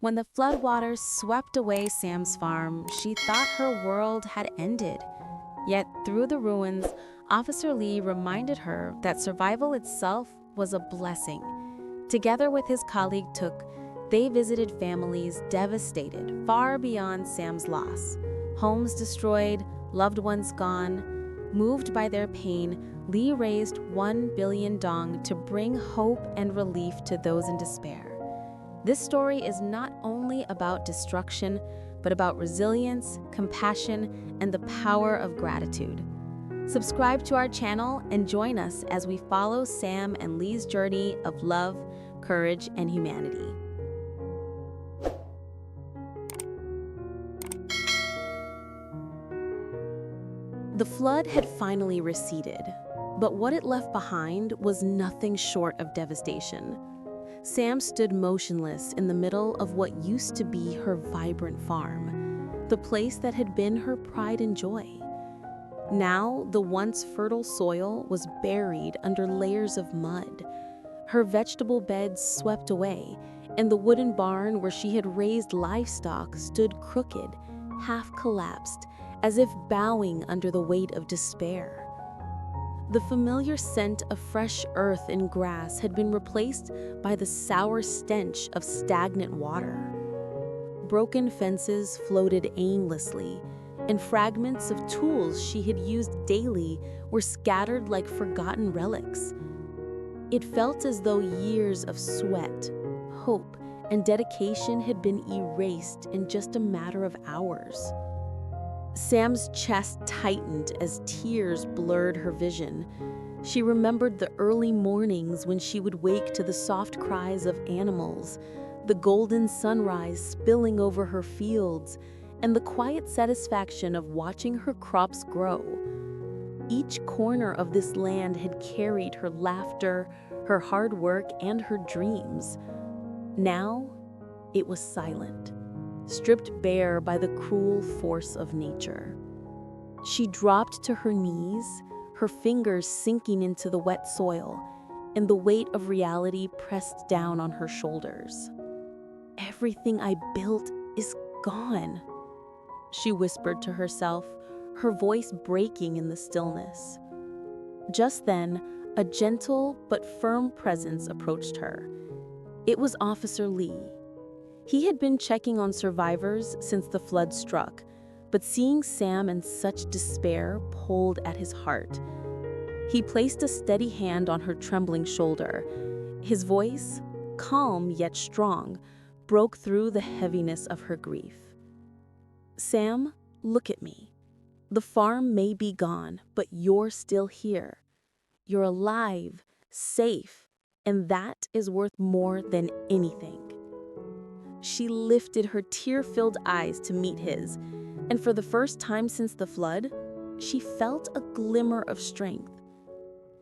When the floodwaters swept away Sam's farm, she thought her world had ended. Yet through the ruins, Officer Lee reminded her that survival itself was a blessing. Together with his colleague Took, they visited families devastated far beyond Sam's loss. Homes destroyed, loved ones gone. Moved by their pain, Lee raised 1 billion dong to bring hope and relief to those in despair. This story is not only about destruction, but about resilience, compassion, and the power of gratitude. Subscribe to our channel and join us as we follow Sam and Lee's journey of love, courage, and humanity. The flood had finally receded, but what it left behind was nothing short of devastation. Sam stood motionless in the middle of what used to be her vibrant farm, the place that had been her pride and joy. Now, the once fertile soil was buried under layers of mud. Her vegetable beds swept away, and the wooden barn where she had raised livestock stood crooked, half collapsed, as if bowing under the weight of despair. The familiar scent of fresh earth and grass had been replaced by the sour stench of stagnant water. Broken fences floated aimlessly, and fragments of tools she had used daily were scattered like forgotten relics. It felt as though years of sweat, hope, and dedication had been erased in just a matter of hours. Sam's chest tightened as tears blurred her vision. She remembered the early mornings when she would wake to the soft cries of animals, the golden sunrise spilling over her fields, and the quiet satisfaction of watching her crops grow. Each corner of this land had carried her laughter, her hard work, and her dreams. Now, it was silent, stripped bare by the cruel force of nature. She dropped to her knees, her fingers sinking into the wet soil, and the weight of reality pressed down on her shoulders. "Everything I built is gone," she whispered to herself, her voice breaking in the stillness. Just then, a gentle but firm presence approached her. It was Officer Lee. He had been checking on survivors since the flood struck, but seeing Sam in such despair pulled at his heart. He placed a steady hand on her trembling shoulder. His voice, calm yet strong, broke through the heaviness of her grief. "Sam, look at me. The farm may be gone, but you're still here. You're alive, safe, and that is worth more than anything." She lifted her tear-filled eyes to meet his, and for the first time since the flood, she felt a glimmer of strength.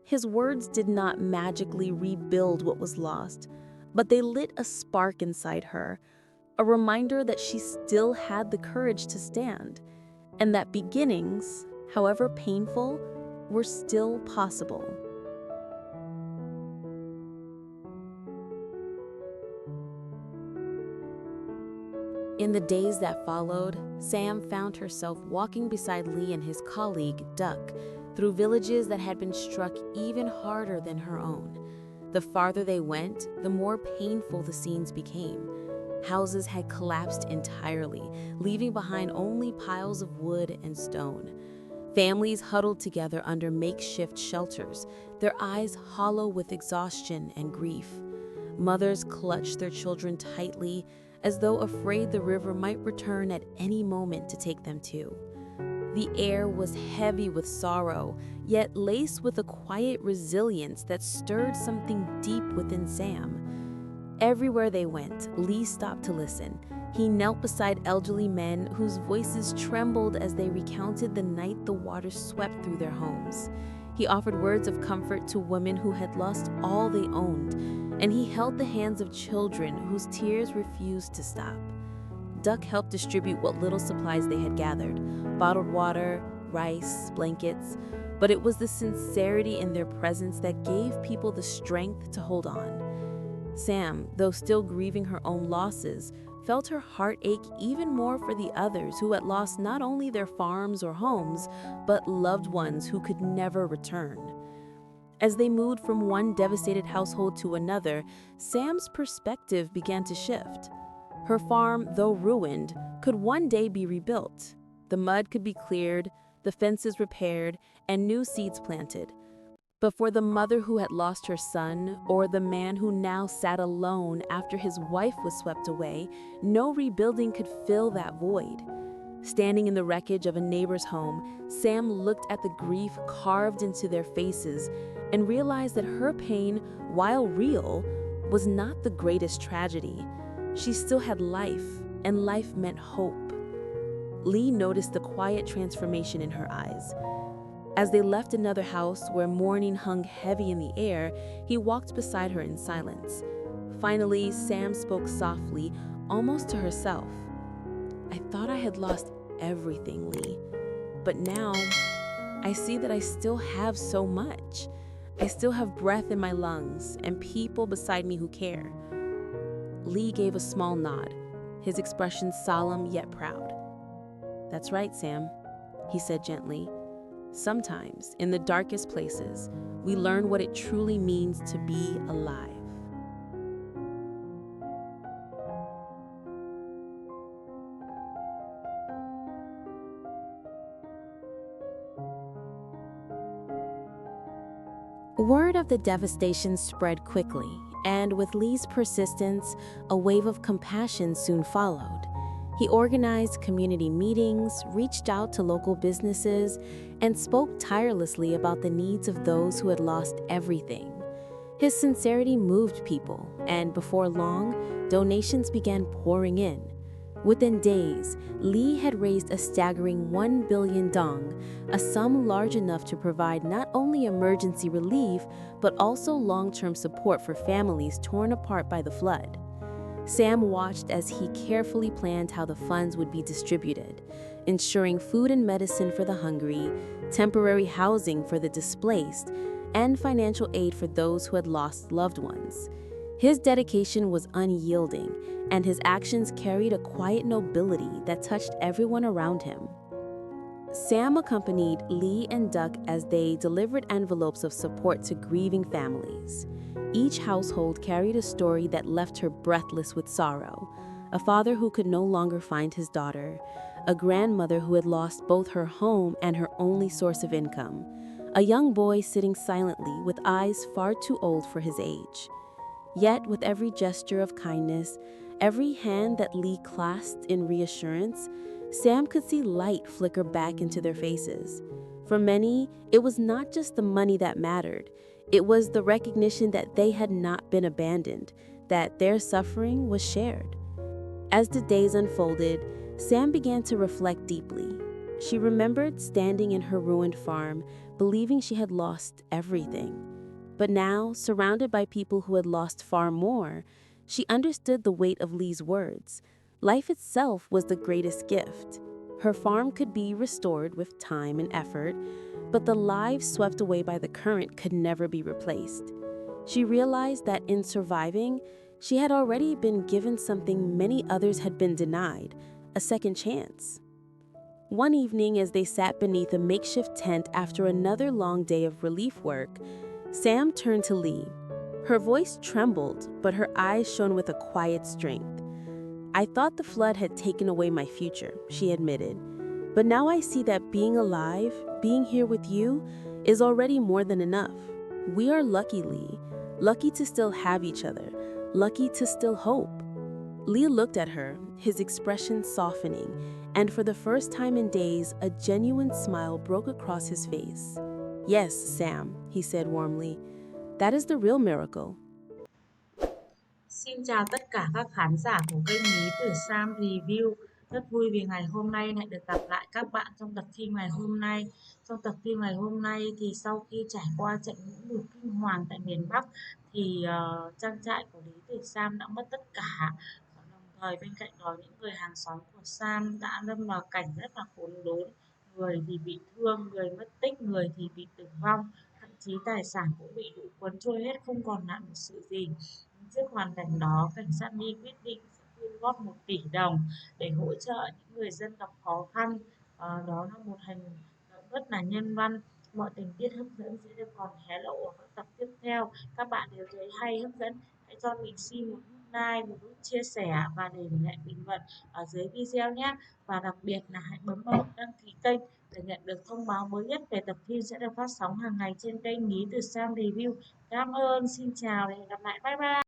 His words did not magically rebuild what was lost, but they lit a spark inside her, a reminder that she still had the courage to stand, and that beginnings, however painful, were still possible. In the days that followed, Sam found herself walking beside Lee and his colleague, Duck, through villages that had been struck even harder than her own. The farther they went, the more painful the scenes became. Houses had collapsed entirely, leaving behind only piles of wood and stone. Families huddled together under makeshift shelters, their eyes hollow with exhaustion and grief. Mothers clutched their children tightly, as though afraid the river might return at any moment to take them too. The air was heavy with sorrow, yet laced with a quiet resilience that stirred something deep within Sam. Everywhere they went, Lee stopped to listen. He knelt beside elderly men whose voices trembled as they recounted the night the water swept through their homes. He offered words of comfort to women who had lost all they owned, and he held the hands of children whose tears refused to stop. Duck helped distribute what little supplies they had gathered, bottled water, rice, blankets, but it was the sincerity in their presence that gave people the strength to hold on. Sam, though still grieving her own losses, felt her heart ache even more for the others who had lost not only their farms or homes, but loved ones who could never return. As they moved from one devastated household to another, Sam's perspective began to shift. Her farm, though ruined, could one day be rebuilt. The mud could be cleared, the fences repaired, and new seeds planted. But for the mother who had lost her son, or the man who now sat alone after his wife was swept away, no rebuilding could fill that void. Standing in the wreckage of a neighbor's home, Sam looked at the grief carved into their faces and realized that her pain, while real, was not the greatest tragedy. She still had life, and life meant hope. Lee noticed the quiet transformation in her eyes. As they left another house where mourning hung heavy in the air, he walked beside her in silence. Finally, Sam spoke softly, almost to herself. I thought I had lost everything, Lee. But now, I see that I still have so much. I still have breath in my lungs and people beside me who care. Lee gave a small nod, his expression solemn yet proud. That's right, Sam, he said gently. Sometimes, in the darkest places, we learn what it truly means to be alive. Word of the devastation spread quickly, and with Lee's persistence, a wave of compassion soon followed. He organized community meetings, reached out to local businesses, and spoke tirelessly about the needs of those who had lost everything. His sincerity moved people, and before long, donations began pouring in. Within days, Lee had raised a staggering 1 billion dong, a sum large enough to provide not only emergency relief, but also long-term support for families torn apart by the flood. Sam watched as he carefully planned how the funds would be distributed, ensuring food and medicine for the hungry, temporary housing for the displaced, and financial aid for those who had lost loved ones. His dedication was unyielding, and his actions carried a quiet nobility that touched everyone around him. Sam accompanied Lee and Duck as they delivered envelopes of support to grieving families. Each household carried a story that left her breathless with sorrow. A father who could no longer find his daughter, a grandmother who had lost both her home and her only source of income, a young boy sitting silently with eyes far too old for his age. Yet, with every gesture of kindness, every hand that Lee clasped in reassurance, Sam could see light flicker back into their faces. For many, it was not just the money that mattered, it was the recognition that they had not been abandoned, that their suffering was shared. As the days unfolded, Sam began to reflect deeply. She remembered standing in her ruined farm, believing she had lost everything. But now, surrounded by people who had lost far more, she understood the weight of Lee's words. Life itself was the greatest gift. Her farm could be restored with time and effort, but the lives swept away by the current could never be replaced. She realized that in surviving, she had already been given something many others had been denied, a second chance. One evening, as they sat beneath a makeshift tent after another long day of relief work, Sam turned to Lee. Her voice trembled, but her eyes shone with a quiet strength. I thought the flood had taken away my future, she admitted. But now I see that being alive, being here with you, is already more than enough. We are lucky, Lee. Lucky to still have each other. Lucky to still hope. Lee looked at her, his expression softening, and for the first time in days, a genuine smile broke across his face. Yes, Sam, he said warmly. That is the real miracle. Xin chào tất cả các khán giả của kênh Mí Tử Sam Review. Rất vui vì ngày hôm nay lại được gặp lại các bạn trong tập phim ngày hôm nay. Trong tập phim ngày hôm nay thì sau khi trải qua trận lũ lụt kinh hoàng tại miền Bắc thì trang trại của Lý Tử Sam đã mất tất cả. Đồng thời bên cạnh đó những người hàng xóm của Sam đã lâm vào cảnh rất là khốn đốn. Người thì bị thương, người mất tích, người thì bị tử vong. Thậm chí tài sản cũng bị lũ cuốn trôi hết không còn lại một sự gì. Trước hoàn cảnh đó, cảnh sát My quyết định quyên góp 1 tỷ đồng để hỗ trợ những người dân gặp khó khăn. Đó là một hành động rất là nhân văn. Mọi tình tiết hấp dẫn sẽ được còn hé lộ ở các tập tiếp theo. Các bạn nếu thấy hay, hấp dẫn, hãy cho mình xin một nút like, một nút chia sẻ và để lại bình luận ở dưới video nhé. Và đặc biệt là hãy bấm vào nút đăng ký kênh để nhận được thông báo mới nhất về tập phim sẽ được phát sóng hàng ngày trên kênh Nhí Từ Sam Review. Cảm ơn, xin chào và hẹn gặp lại. Bye bye.